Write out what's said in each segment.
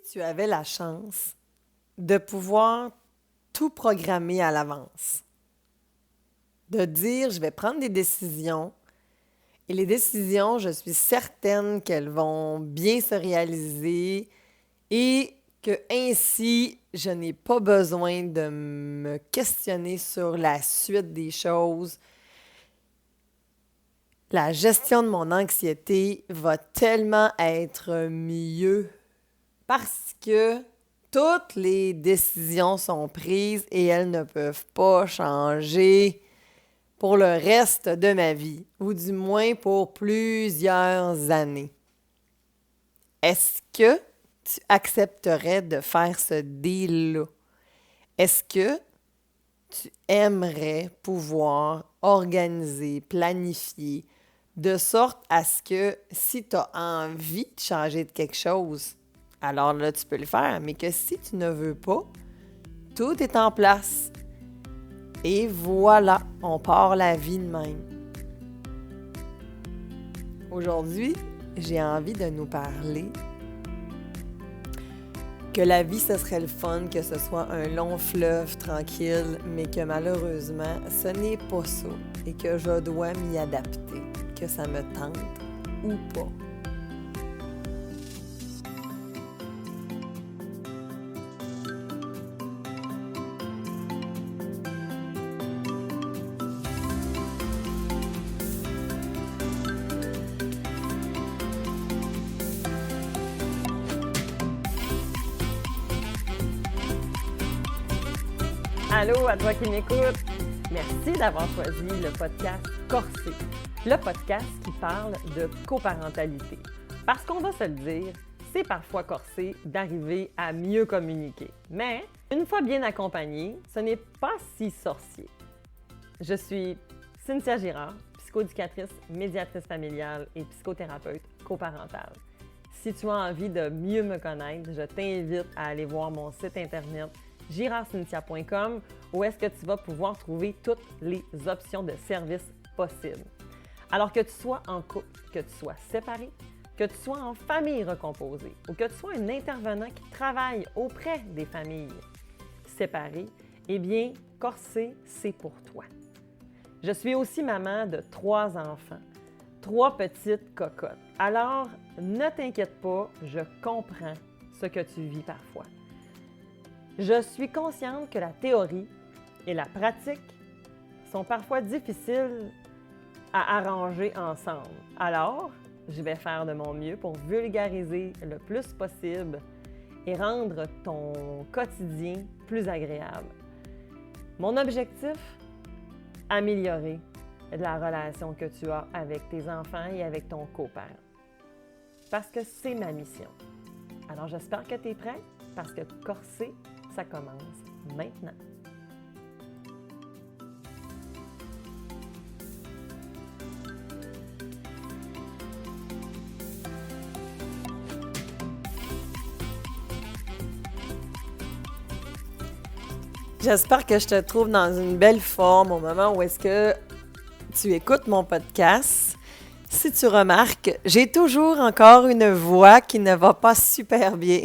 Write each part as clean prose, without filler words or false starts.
Si tu avais la chance de pouvoir tout programmer à l'avance, de dire je vais prendre des décisions et les décisions, je suis certaine qu'elles vont bien se réaliser et que ainsi, je n'ai pas besoin de me questionner sur la suite des choses. La gestion de mon anxiété va tellement être mieux parce que toutes les décisions sont prises et elles ne peuvent pas changer pour le reste de ma vie, ou du moins pour plusieurs années. Est-ce que tu accepterais de faire ce deal-là? Est-ce que tu aimerais pouvoir organiser, planifier, de sorte à ce que si tu as envie de changer de quelque chose, alors là, tu peux le faire, mais que si tu ne veux pas, tout est en place. Et voilà, on part la vie de même. Aujourd'hui, j'ai envie de nous parler que la vie, ce serait le fun, que ce soit un long fleuve tranquille, mais que malheureusement, ce n'est pas ça et que je dois m'y adapter, que ça me tente ou pas. Allô à toi qui m'écoute! Merci d'avoir choisi le podcast Corsé, le podcast qui parle de coparentalité. Parce qu'on va se le dire, c'est parfois corsé d'arriver à mieux communiquer. Mais une fois bien accompagné, ce n'est pas si sorcier. Je suis Cynthia Girard, psychoéducatrice, médiatrice familiale et psychothérapeute coparentale. Si tu as envie de mieux me connaître, je t'invite à aller voir mon site internet girardcynthia.com où est-ce que tu vas pouvoir trouver toutes les options de services possibles. Alors que tu sois en couple, que tu sois séparé, que tu sois en famille recomposée ou que tu sois un intervenant qui travaille auprès des familles séparées, eh bien, Corsé, c'est pour toi. Je suis aussi maman de 3 enfants, 3 petites cocottes. Alors, ne t'inquiète pas, je comprends ce que tu vis parfois. Je suis consciente que la théorie et la pratique sont parfois difficiles à arranger ensemble. Alors, je vais faire de mon mieux pour vulgariser le plus possible et rendre ton quotidien plus agréable. Mon objectif, améliorer la relation que tu as avec tes enfants et avec ton coparent. Parce que c'est ma mission. Alors, j'espère que tu es prêt parce que Corsé, ça commence maintenant. J'espère que je te trouve dans une belle forme au moment où est-ce que tu écoutes mon podcast. Si tu remarques, j'ai toujours encore une voix qui ne va pas super bien.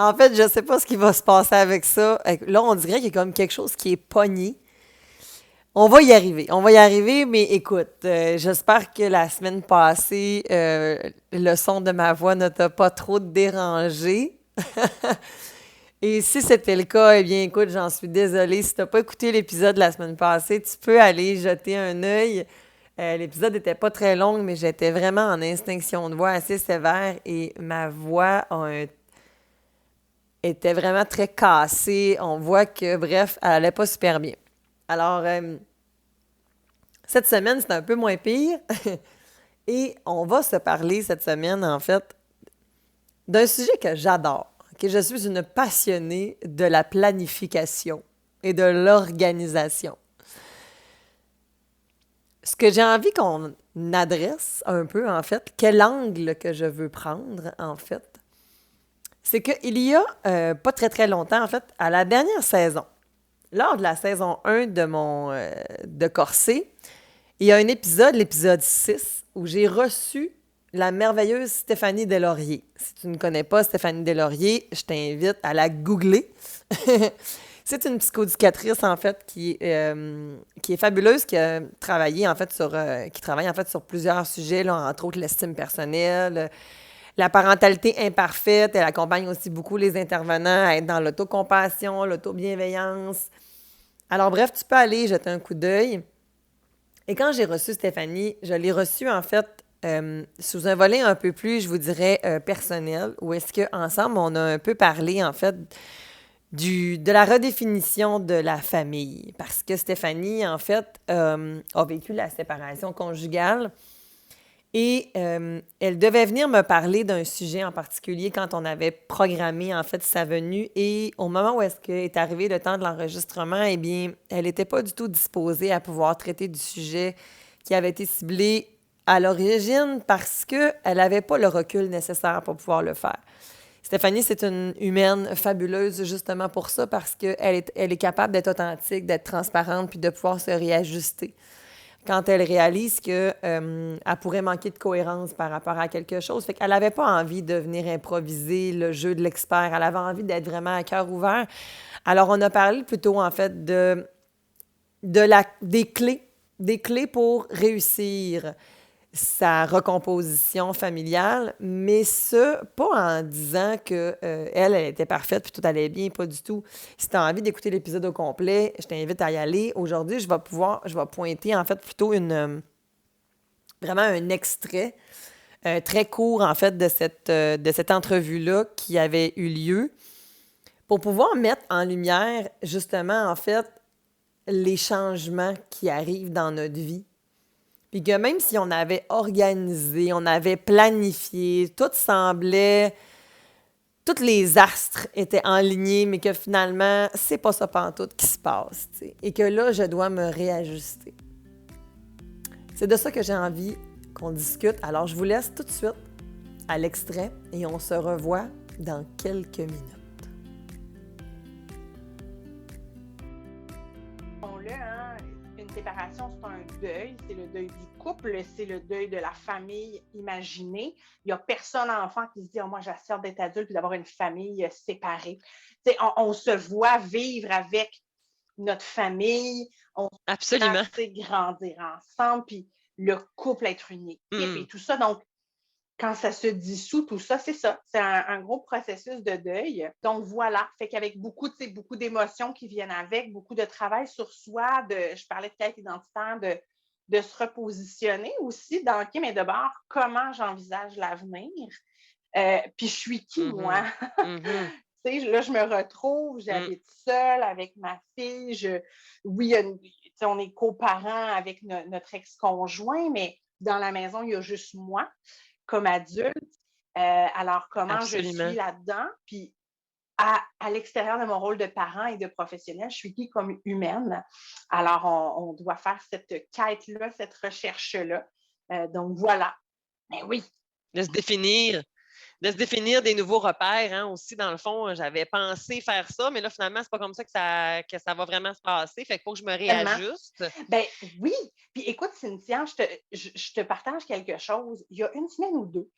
En fait, je ne sais pas ce qui va se passer avec ça. Là, on dirait qu'il y a comme quelque chose qui est pogné. On va y arriver, mais écoute, j'espère que la semaine passée, le son de ma voix ne t'a pas trop dérangé. Et si c'était le cas, eh bien, écoute, j'en suis désolée. Si tu n'as pas écouté l'épisode de la semaine passée, tu peux aller jeter un œil. L'épisode n'était pas très long, mais j'étais vraiment en extinction de voix assez sévère et ma voix était vraiment très cassée. On voit que, bref, elle allait pas super bien. Alors, cette semaine, c'est un peu moins pire. Et on va se parler cette semaine, en fait, d'un sujet que j'adore. Okay? Je suis une passionnée de la planification et de l'organisation. Ce que j'ai envie qu'on adresse un peu, en fait, quel angle que je veux prendre, en fait, c'est qu'il y a pas très, très longtemps, en fait, à la dernière saison, lors de la saison 1 de Corsé, il y a un épisode, l'épisode 6, où j'ai reçu la merveilleuse Stéphanie Deslauriers. Si tu ne connais pas Stéphanie Deslauriers, je t'invite à la googler. C'est une psychoéducatrice, en fait, qui est fabuleuse, qui a travaillé, en fait, qui travaille, en fait, sur plusieurs sujets, là, entre autres l'estime personnelle, la parentalité imparfaite. Elle accompagne aussi beaucoup les intervenants à être dans l'autocompassion, l'autobienveillance. Alors, bref, tu peux aller jeter un coup d'œil. Et quand j'ai reçu Stéphanie, je l'ai reçue, en fait, sous un volet un peu plus, je vous dirais, personnel, où est-ce qu'ensemble, on a un peu parlé, en fait, de la redéfinition de la famille. Parce que Stéphanie, en fait, a vécu la séparation conjugale et elle devait venir me parler d'un sujet en particulier quand on avait programmé, en fait, sa venue. Et au moment où est arrivé le temps de l'enregistrement, eh bien, elle n'était pas du tout disposée à pouvoir traiter du sujet qui avait été ciblé à l'origine parce qu'elle n'avait pas le recul nécessaire pour pouvoir le faire. Stéphanie, c'est une humaine fabuleuse justement pour ça, parce qu'elle elle est capable d'être authentique, d'être transparente, puis de pouvoir se réajuster quand elle réalise qu'elle pourrait manquer de cohérence par rapport à quelque chose. Fait qu'elle n'avait pas envie de venir improviser le jeu de l'expert. Elle avait envie d'être vraiment à cœur ouvert. Alors, on a parlé plutôt, en fait, des clés pour réussir sa recomposition familiale, mais ça, pas en disant que elle était parfaite puis tout allait bien, pas du tout. Si tu as envie d'écouter l'épisode au complet, je t'invite à y aller. Aujourd'hui, je vais pointer en fait plutôt vraiment un extrait très court en fait de cette entrevue-là qui avait eu lieu pour pouvoir mettre en lumière justement en fait les changements qui arrivent dans notre vie. Puis que même si on avait organisé, on avait planifié, tout semblait, tous les astres étaient alignés, mais que finalement, c'est pas ça pantoute qui se passe, t'sais. Et que là, je dois me réajuster. C'est de ça que j'ai envie qu'on discute. Alors, je vous laisse tout de suite à l'extrait et on se revoit dans quelques minutes. Une séparation, c'est un deuil. C'est le deuil du couple, c'est le deuil de la famille imaginée. Il n'y a personne enfant qui se dit « Oh, moi, j'accepte d'être adulte et d'avoir une famille séparée. » On se voit vivre avec notre famille, on Absolument. se grandir ensemble, puis le couple être une équipe et tout ça. Donc, quand ça se dissout, tout ça, c'est ça. C'est un gros processus de deuil. Donc, voilà. Fait qu'avec beaucoup d'émotions qui viennent avec, beaucoup de travail sur soi, je parlais de quête identitaire, de se repositionner aussi dans, OK, mais d'abord, comment j'envisage l'avenir? Puis, je suis qui, moi? Là, je me retrouve, j'habite seule avec ma fille. Oui, on est coparents avec notre ex-conjoint, mais dans la maison, il y a juste moi comme adulte. Alors, comment Absolument. je suis là-dedans? Puis, à l'extérieur de mon rôle de parent et de professionnel, je suis qui comme humaine? Alors, on doit faire cette quête-là, cette recherche-là. Donc, voilà. Mais oui. De se définir des nouveaux repères, hein, aussi, dans le fond. J'avais pensé faire ça, mais là, finalement, c'est pas comme ça que ça va vraiment se passer. Fait qu'il faut que je me réajuste. Ben oui. Puis écoute, Cynthia, je te partage quelque chose. Il y a une semaine ou deux,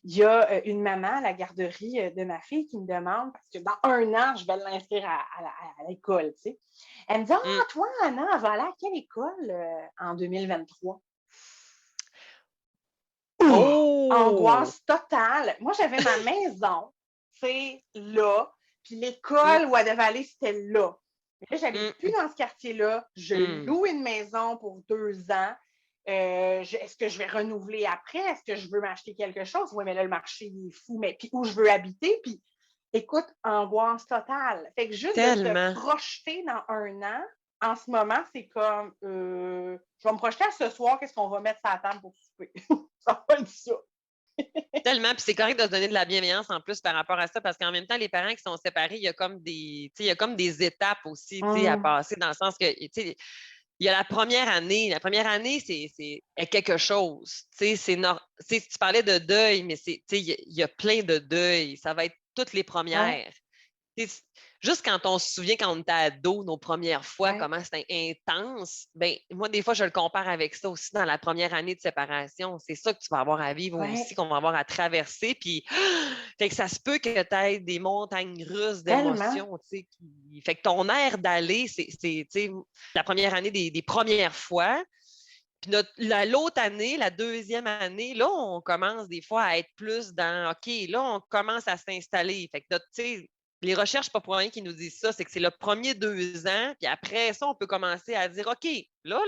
il y a une maman à la garderie de ma fille qui me demande, parce que dans 1 an, je vais l'inscrire à l'école, tu sais. Elle me dit « Ah, toi, Anna, elle va aller à quelle école en 2023? » Oh! Angoisse totale. Moi, j'avais ma maison, c'est là, puis l'école où elle devait aller, c'était là. Mais là, je n'habite plus dans ce quartier-là. Je loue une maison pour 2 ans. Est-ce que je vais renouveler après? Est-ce que je veux m'acheter quelque chose? Oui, mais là, le marché, il est fou. Mais puis où je veux habiter? Puis écoute, angoisse totale. Fait que juste de se projeter dans 1 an, en ce moment, c'est comme, je vais me projeter à ce soir, qu'est-ce qu'on va mettre sur la table pour souper? Ça va être ça. Tellement, puis c'est correct de se donner de la bienveillance en plus par rapport à ça, parce qu'en même temps, les parents qui sont séparés, il y a comme des étapes aussi à passer, dans le sens que, il y a la première année. La première année, c'est quelque chose. Tu parlais de deuil, mais il y a plein de deuils. Ça va être toutes les premières. juste quand on se souvient quand on était ado, nos premières fois, Ouais. comment c'était intense, ben moi, des fois, je le compare avec ça aussi dans la première année de séparation. C'est ça que tu vas avoir à vivre aussi, Ouais, qu'on va avoir à traverser. Puis, fait que ça se peut que tu aies des montagnes russes tellement. d'émotions, tu sais. Fait que ton air d'aller, tu sais, la première année des premières fois. Puis l'autre année, la deuxième année, là, on commence des fois à être plus dans OK, là, on commence à s'installer. Fait que tu sais, les recherches, pas pour rien qui nous disent ça, c'est que c'est le premier 2 ans, puis après ça, on peut commencer à dire OK, là,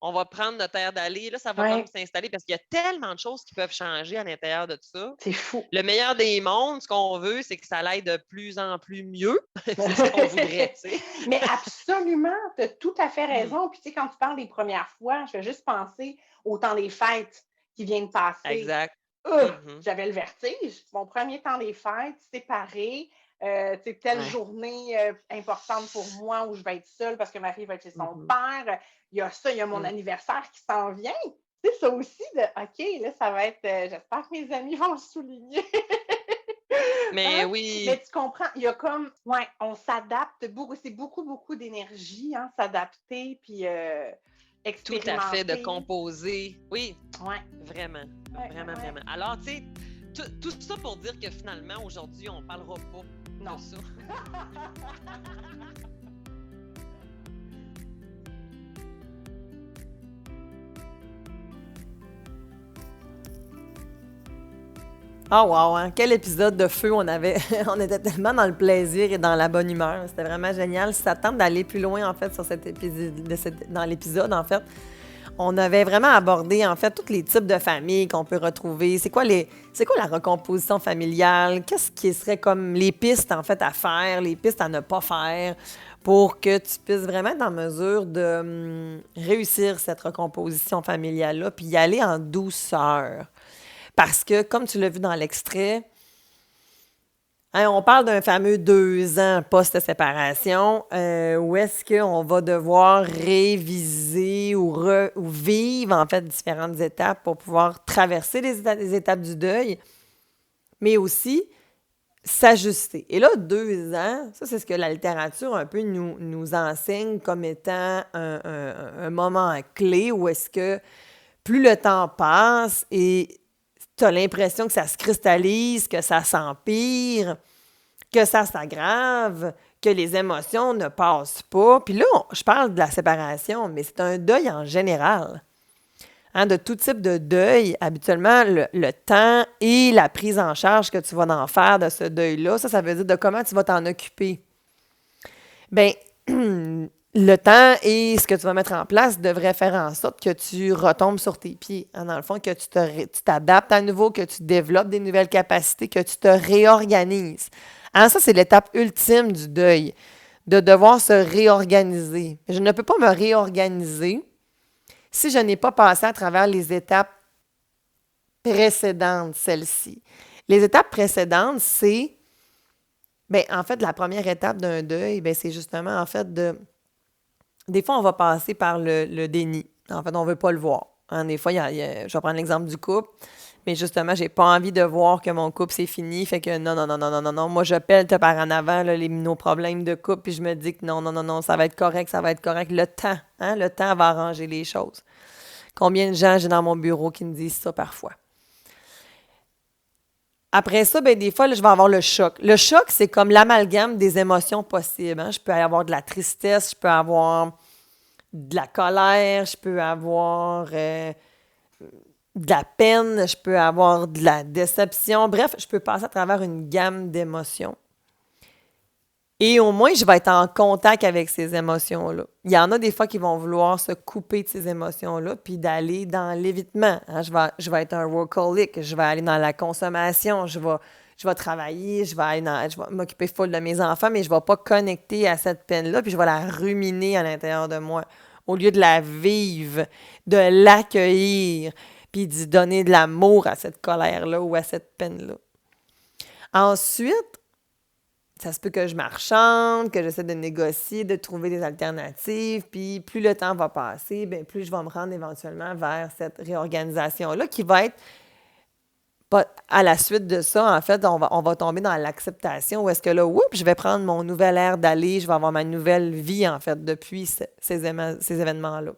on va prendre notre air d'aller, là, ça va comme Ouais, s'installer parce qu'il y a tellement de choses qui peuvent changer à l'intérieur de tout ça. c'est fou. Le meilleur des mondes, ce qu'on veut, c'est que ça aille de plus en plus mieux. C'est ce qu'on voudrait, tu sais. Mais absolument, tu as tout à fait Mm. raison. Puis, tu sais, quand tu parles des premières fois, je vais juste penser au temps des fêtes qui vient de passer. Exact. Mhm. J'avais le vertige. Mon premier temps des fêtes, séparé. Tu sais, telle Ouais. journée importante pour moi où je vais être seule parce que ma fille va être chez son Mhm. père. Il y a ça, il y a mon Mm. anniversaire qui s'en vient. Tu sais, ça aussi de OK, là, ça va être. J'espère que mes amis vont le souligner. Mais Hein? Mais oui, tu comprends, il y a comme, ouais, on s'adapte beaucoup, c'est beaucoup, beaucoup d'énergie, hein, s'adapter, puis tout à fait, de expérimenter. composer. Oui, Ouais, vraiment, ouais, vraiment, ouais, ouais. vraiment. Alors, tu sais, tout ça pour dire que finalement, aujourd'hui, on ne parlera pas Non. de ça. Ah wow, hein? Quel épisode de feu on avait. On était tellement dans le plaisir et dans la bonne humeur. C'était vraiment génial. Si ça tente d'aller plus loin, en fait, sur cet épisode, dans l'épisode, en fait, on avait vraiment abordé, en fait, tous les types de familles qu'on peut retrouver. C'est quoi la recomposition familiale? Qu'est-ce qui serait comme les pistes, en fait, à faire, les pistes à ne pas faire pour que tu puisses vraiment être en mesure de réussir cette recomposition familiale-là, puis y aller en douceur. Parce que, comme tu l'as vu dans l'extrait, hein, on parle d'un fameux 2 ans post-séparation où est-ce qu'on va devoir réviser ou vivre, en fait, différentes étapes pour pouvoir traverser les étapes du deuil, mais aussi s'ajuster. Et là, 2 ans, ça, c'est ce que la littérature un peu nous enseigne comme étant un moment clé où est-ce que plus le temps passe et tu as l'impression que ça se cristallise, que ça s'empire, que ça s'aggrave, que les émotions ne passent pas. Puis là, je parle de la séparation, mais c'est un deuil en général. Hein, de tout type de deuil, habituellement, le temps et la prise en charge que tu vas en faire de ce deuil-là, ça veut dire de comment tu vas t'en occuper. Bien, le temps et ce que tu vas mettre en place devrait faire en sorte que tu retombes sur tes pieds. Hein, dans le fond, que tu t'adaptes à nouveau, que tu développes des nouvelles capacités, que tu te réorganises. Hein, ça, c'est l'étape ultime du deuil, de devoir se réorganiser. Je ne peux pas me réorganiser si je n'ai pas passé à travers les étapes précédentes, celles-ci. Les étapes précédentes, c'est, bien, en fait, la première étape d'un deuil, bien, c'est justement, en fait, des fois, on va passer par le déni. En fait, on ne veut pas le voir. Hein, des fois, je vais prendre l'exemple du couple, mais justement, j'ai pas envie de voir que mon couple, c'est fini. Fait que non, non, non, non, non, non, non. Moi, je pèle par en avant là, nos problèmes de couple, puis je me dis que non, non, non, non, ça va être correct, ça va être correct. Le temps va arranger les choses. Combien de gens j'ai dans mon bureau qui me disent ça parfois? Après ça, ben, des fois, là, je vais avoir le choc. Le choc, c'est comme l'amalgame des émotions possibles. Hein. Je peux avoir de la tristesse, je peux avoir de la colère, je peux avoir de la peine, je peux avoir de la déception. Bref, je peux passer à travers une gamme d'émotions. Et au moins, je vais être en contact avec ces émotions-là. Il y en a des fois qui vont vouloir se couper de ces émotions-là puis d'aller dans l'évitement. Hein. Je vais être un workaholic, je vais aller dans la consommation, je vais travailler, je vais m'occuper full de mes enfants, mais je ne vais pas connecter à cette peine-là puis je vais la ruminer à l'intérieur de moi. Au lieu de la vivre, de l'accueillir, puis d'y donner de l'amour à cette colère-là ou à cette peine-là. Ensuite, ça se peut que je marchande, que j'essaie de négocier, de trouver des alternatives, puis plus le temps va passer, bien, plus je vais me rendre éventuellement vers cette réorganisation-là qui va être pas à la suite de ça, en fait, on va tomber dans l'acceptation où est-ce que là, oups, je vais prendre mon nouvel air d'aller, je vais avoir ma nouvelle vie, en fait, depuis ces événements-là.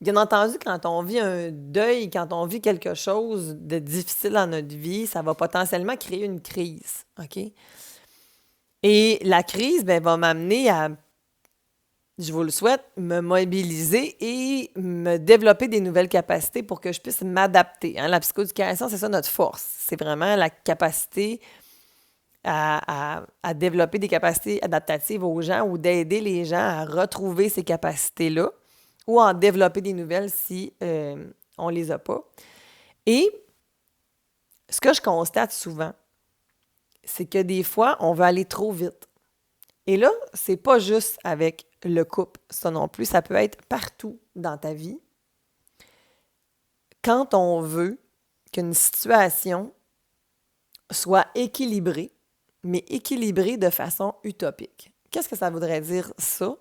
Bien entendu, quand on vit un deuil, quand on vit quelque chose de difficile dans notre vie, ça va potentiellement créer une crise, OK? Et la crise, ben, va m'amener à, je vous le souhaite, me mobiliser et me développer des nouvelles capacités pour que je puisse m'adapter. Hein? La psychoéducation, c'est ça notre force. C'est vraiment la capacité à développer des capacités adaptatives aux gens ou d'aider les gens à retrouver ces capacités-là ou en développer des nouvelles si on ne les a pas. Et ce que je constate souvent, c'est que des fois, on veut aller trop vite. Et là, c'est pas juste avec le couple, ça non plus, ça peut être partout dans ta vie. Quand on veut qu'une situation soit équilibrée, mais équilibrée de façon utopique. Qu'est-ce que ça voudrait dire, ça?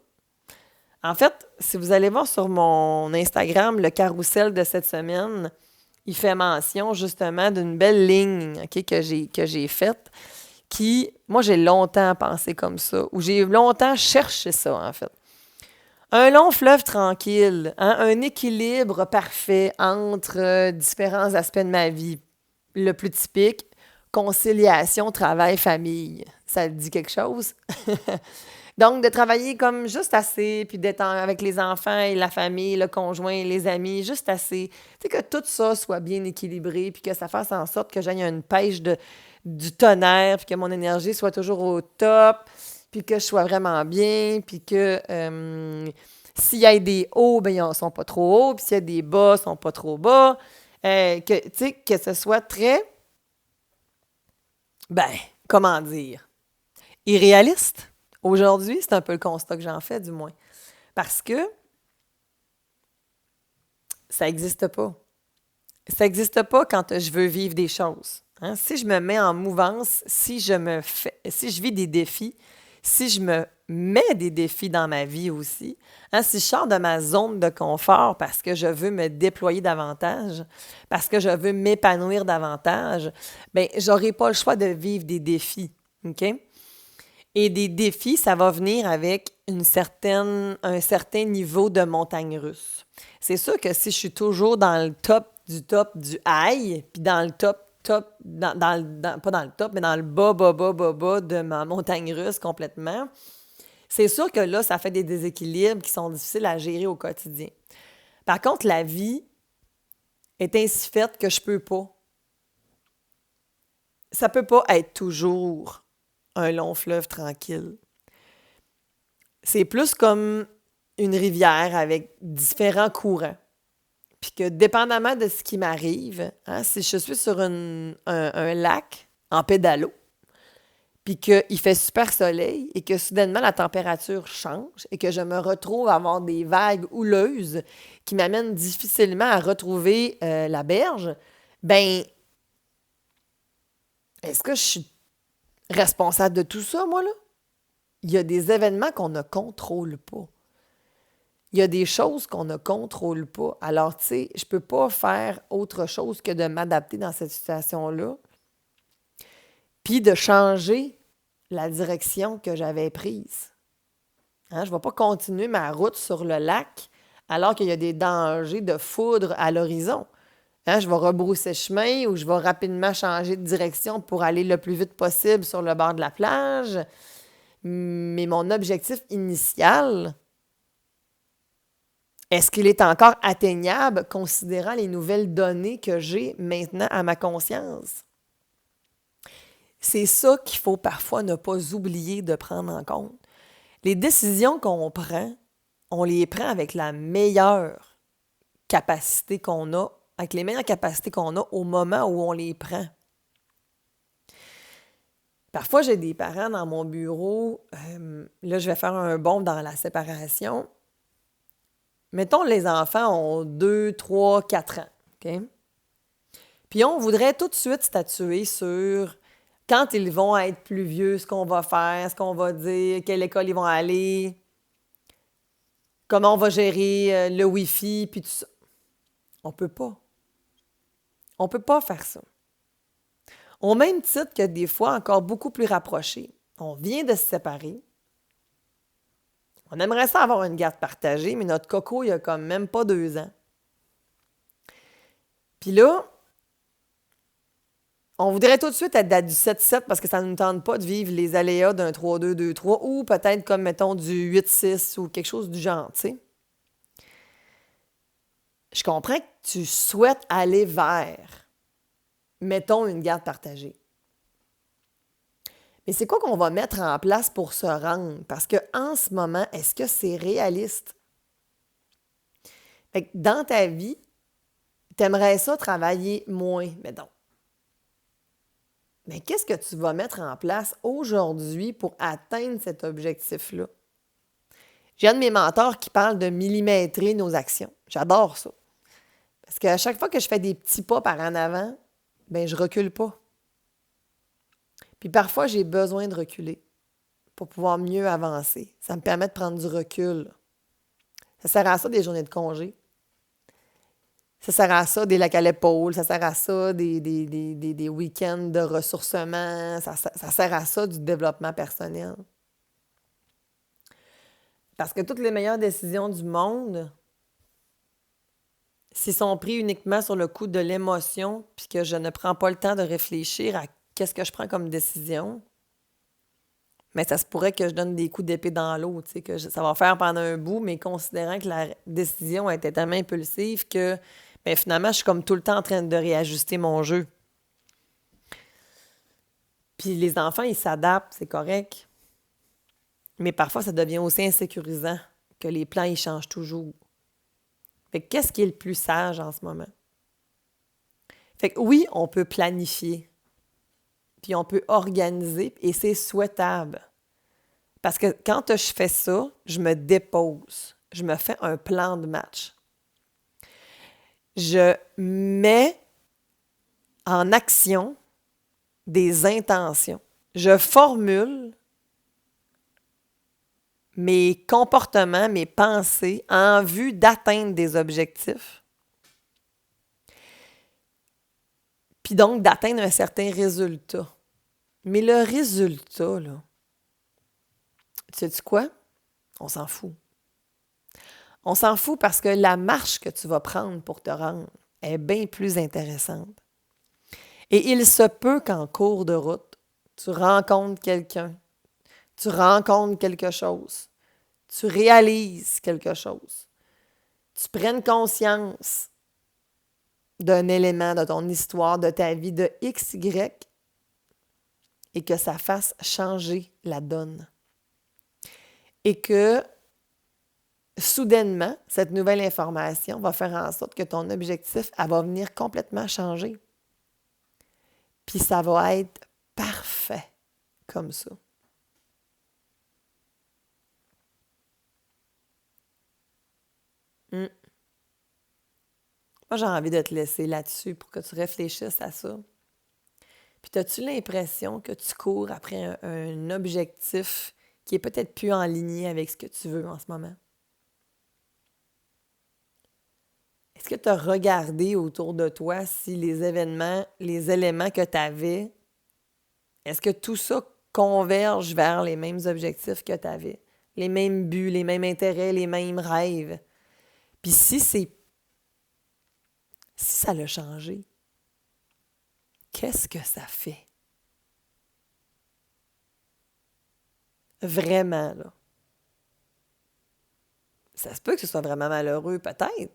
En fait, si vous allez voir sur mon Instagram, le carrousel de cette semaine, il fait mention justement d'une belle ligne, OK, que j'ai faite, qui, moi, j'ai longtemps pensé comme ça, ou j'ai longtemps cherché ça, en fait. Un long fleuve tranquille, hein, un équilibre parfait entre différents aspects de ma vie. Le plus typique, conciliation, travail, famille. Ça te dit quelque chose? Donc, de travailler comme juste assez, puis d'être avec les enfants et la famille, le conjoint, les amis, juste assez. Tu sais, que tout ça soit bien équilibré, puis que ça fasse en sorte que j'aille une pêche du tonnerre, puis que mon énergie soit toujours au top, puis que je sois vraiment bien, puis que s'il y a des hauts, ben ils ne sont pas trop hauts, puis s'il y a des bas, ils ne sont pas trop bas. Tu sais, que ce soit très, ben, comment dire, irréaliste. Aujourd'hui, c'est un peu le constat que j'en fais, du moins. Parce que ça n'existe pas. Ça n'existe pas quand je veux vivre des choses. Hein? Si je me mets en mouvance, si je vis des défis, si je me mets des défis dans ma vie aussi, hein, si je sors de ma zone de confort parce que je veux me déployer davantage, parce que je veux m'épanouir davantage, bien, je n'aurai pas le choix de vivre des défis. OK? Et des défis, ça va venir avec un certain niveau de montagne russe. C'est sûr que si je suis toujours dans le top du high, puis dans le top, pas dans le top, mais dans le bas de ma montagne russe complètement, c'est sûr que là, ça fait des déséquilibres qui sont difficiles à gérer au quotidien. Par contre, la vie est ainsi faite que je peux pas. Ça peut pas être toujours un long fleuve tranquille. C'est plus comme une rivière avec différents courants. Puis que dépendamment de ce qui m'arrive, hein, si je suis sur un lac en pédalo, puis qu'il fait super soleil et que soudainement la température change et que je me retrouve à avoir des vagues houleuses qui m'amènent difficilement à retrouver la berge, ben est-ce que je suis responsable de tout ça, moi, là? Il y a des événements qu'on ne contrôle pas. Il y a des choses qu'on ne contrôle pas. Alors, tu sais, je ne peux pas faire autre chose que de m'adapter dans cette situation-là, puis de changer la direction que j'avais prise. Hein? Je ne vais pas continuer ma route sur le lac alors qu'il y a des dangers de foudre à l'horizon. Hein? Je vais rebrousser chemin ou je vais rapidement changer de direction pour aller le plus vite possible sur le bord de la plage. Mais mon objectif initial, est-ce qu'il est encore atteignable considérant les nouvelles données que j'ai maintenant à ma conscience? C'est ça qu'il faut parfois ne pas oublier de prendre en compte. Les décisions qu'on prend, on les prend avec la meilleure capacité qu'on a, avec les meilleures capacités qu'on a au moment où on les prend. Parfois, j'ai des parents dans mon bureau, là, je vais faire un bond dans la séparation. Mettons, les enfants ont 2, 3, 4 ans, OK? Puis on voudrait tout de suite statuer sur quand ils vont être plus vieux, ce qu'on va faire, ce qu'on va dire, quelle école ils vont aller, comment on va gérer le Wi-Fi, puis tout ça. On peut pas. On ne peut pas faire ça. Au même titre que des fois encore beaucoup plus rapprochés. On vient de se séparer. On aimerait ça avoir une garde partagée, mais notre coco, il a comme même pas 2 ans. Puis là, on voudrait tout de suite être du 7-7 parce que ça ne nous tente pas de vivre les aléas d'un 3-2-2-3 ou peut-être comme, mettons, du 8-6 ou quelque chose du genre, tu sais. Je comprends que tu souhaites aller vers, mettons, une garde partagée. Mais c'est quoi qu'on va mettre en place pour se rendre? Parce qu'en ce moment, est-ce que c'est réaliste? Fait que dans ta vie, tu aimerais ça travailler moins, mettons. Mais qu'est-ce que tu vas mettre en place aujourd'hui pour atteindre cet objectif-là? J'ai un de mes mentors qui parle de millimétrer nos actions. J'adore ça. Parce qu'à chaque fois que je fais des petits pas par en avant, bien, je recule pas. Puis parfois, j'ai besoin de reculer pour pouvoir mieux avancer. Ça me permet de prendre du recul. Ça sert à ça des journées de congé. Ça sert à ça des lacs à l'épaule. Ça sert à ça des week-ends de ressourcement. Ça sert à ça du développement personnel. Parce que toutes les meilleures décisions du monde, s'ils sont pris uniquement sur le coup de l'émotion, puis que je ne prends pas le temps de réfléchir à qu'est-ce que je prends comme décision, mais ça se pourrait que je donne des coups d'épée dans l'eau, tu sais, que ça va faire pendant un bout, mais considérant que la décision était tellement impulsive que bien, finalement, je suis comme tout le temps en train de réajuster mon jeu. Puis les enfants, ils s'adaptent, c'est correct. Mais parfois, ça devient aussi insécurisant que les plans, ils changent toujours. Fait que qu'est-ce qui est le plus sage en ce moment? Fait que oui, on peut planifier, puis on peut organiser, et c'est souhaitable. Parce que quand je fais ça, je me dépose. Je me fais un plan de match. Je mets en action des intentions. Je formule mes comportements, mes pensées en vue d'atteindre des objectifs. Puis donc d'atteindre un certain résultat. Mais le résultat, là, tu sais-tu quoi? On s'en fout. On s'en fout parce que la marche que tu vas prendre pour te rendre est bien plus intéressante. Et il se peut qu'en cours de route, tu rencontres quelqu'un, tu rencontres quelque chose, tu réalises quelque chose, tu prennes conscience d'un élément de ton histoire, de ta vie, de X, Y, et que ça fasse changer la donne. Et que soudainement, cette nouvelle information va faire en sorte que ton objectif, elle va venir complètement changer. Puis ça va être parfait comme ça. Moi, j'ai envie de te laisser là-dessus pour que tu réfléchisses à ça. Puis, as-tu l'impression que tu cours après un objectif qui est peut-être plus en ligne avec ce que tu veux en ce moment? Est-ce que tu as regardé autour de toi si les événements, les éléments que tu avais, est-ce que tout ça converge vers les mêmes objectifs que tu avais? Les mêmes buts, les mêmes intérêts, les mêmes rêves? Puis si ça l'a changé, qu'est-ce que ça fait? Vraiment, là. Ça se peut que ce soit vraiment malheureux, peut-être.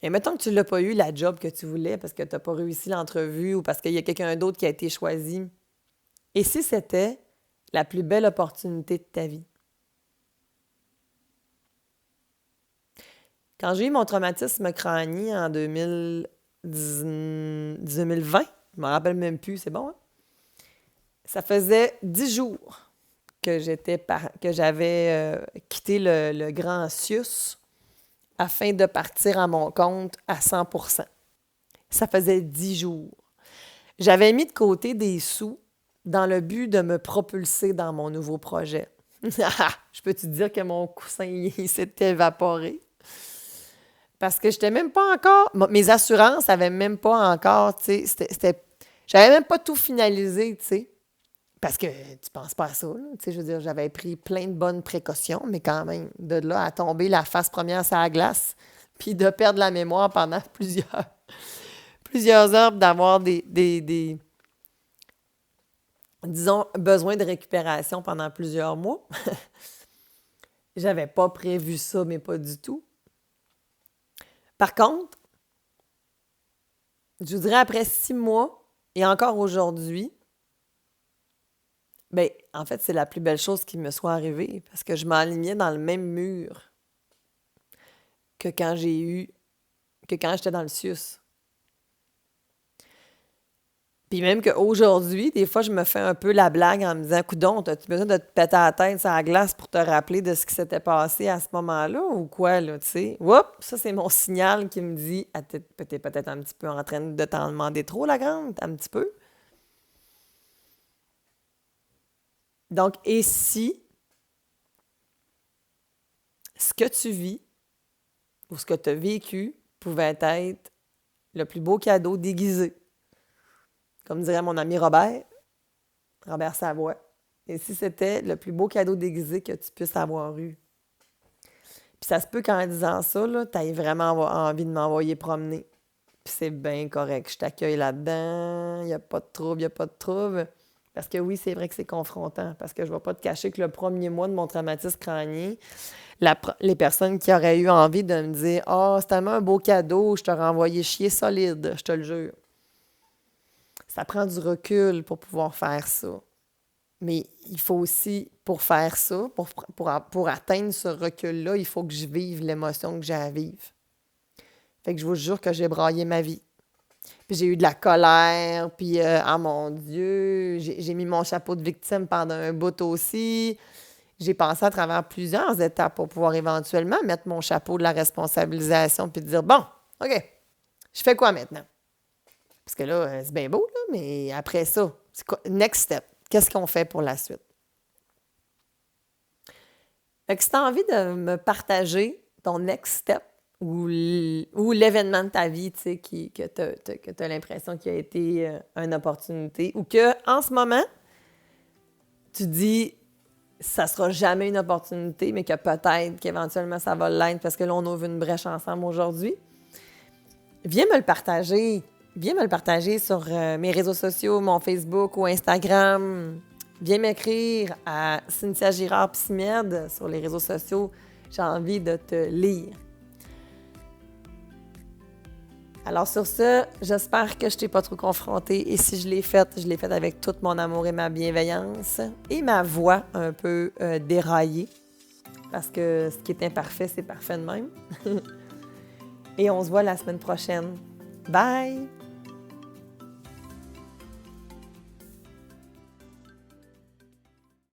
Et mettons que tu ne l'as pas eu, la job que tu voulais, parce que tu n'as pas réussi l'entrevue ou parce qu'il y a quelqu'un d'autre qui a été choisi. Et si c'était la plus belle opportunité de ta vie? Quand j'ai eu mon traumatisme crânien en 2020, je ne me rappelle même plus, c'est bon, hein? Ça faisait 10 jours que j'avais quitté le Grand Sius afin de partir à mon compte à 100%. Ça faisait 10 jours. J'avais mis de côté des sous dans le but de me propulser dans mon nouveau projet. Je peux te dire que mon coussin il s'est évaporé. Parce que j'étais même pas encore... Mes assurances avaient même pas encore, tu sais, j'avais même pas tout finalisé, tu sais. Parce que tu penses pas à ça, là. Tu sais, je veux dire, j'avais pris plein de bonnes précautions, mais quand même, de là à tomber la face première sur la glace, puis de perdre la mémoire pendant plusieurs heures, d'avoir disons, besoin de récupération pendant plusieurs mois. J'avais pas prévu ça, mais pas du tout. Par contre, je vous dirais après 6 mois, et encore aujourd'hui, bien, en fait, c'est la plus belle chose qui me soit arrivée, parce que je m'alignais dans le même mur que quand j'étais dans le CIUS. Puis même qu'aujourd'hui, des fois, je me fais un peu la blague en me disant « Coudon, as-tu besoin de te péter la tête sur la glace pour te rappeler de ce qui s'était passé à ce moment-là ou quoi, là, tu sais? » Oups! Ça, c'est mon signal qui me dit « T'es peut-être un petit peu en train de t'en demander trop, la grande, un petit peu. » Donc, et si ce que tu vis ou ce que tu as vécu pouvait être le plus beau cadeau déguisé? Comme dirait mon ami Robert Savoie. Et si c'était le plus beau cadeau déguisé que tu puisses avoir eu? Puis ça se peut qu'en disant ça, tu aies vraiment envie de m'envoyer promener. Puis c'est bien correct. Je t'accueille là-dedans. Il n'y a pas de trouble, il n'y a pas de trouble. Parce que oui, c'est vrai que c'est confrontant. Parce que je ne vais pas te cacher que le premier mois de mon traumatisme crânien, les personnes qui auraient eu envie de me dire « Ah, c'est tellement un beau cadeau, je t'aurais envoyé chier solide, je te le jure. » Ça prend du recul pour pouvoir faire ça. Mais il faut aussi, pour faire ça, pour atteindre ce recul-là, il faut que je vive l'émotion que j'ai à vivre. Fait que je vous jure que j'ai braillé ma vie. Puis j'ai eu de la colère, puis ah mon Dieu, j'ai mis mon chapeau de victime pendant un bout aussi. J'ai passé à travers plusieurs étapes pour pouvoir éventuellement mettre mon chapeau de la responsabilisation puis dire « Bon, OK, je fais quoi maintenant? » Parce que là, c'est bien beau, là, mais après ça, c'est quoi? Next step. Qu'est-ce qu'on fait pour la suite? Fait que si tu as envie de me partager ton next step ou l'événement de ta vie, tu sais, que tu as l'impression qu'il a été une opportunité ou qu'en ce moment, tu dis ça sera jamais une opportunité, mais que peut-être qu'éventuellement ça va l'être parce que là, on ouvre une brèche ensemble aujourd'hui. Viens me le partager. Viens me le partager sur mes réseaux sociaux, mon Facebook ou Instagram. Viens m'écrire à Cynthia Girard-Psymed sur les réseaux sociaux. J'ai envie de te lire. Alors sur ce, j'espère que je ne t'ai pas trop confrontée. Et si je l'ai faite avec tout mon amour et ma bienveillance et ma voix un peu déraillée. Parce que ce qui est imparfait, c'est parfait de même. Et on se voit la semaine prochaine. Bye!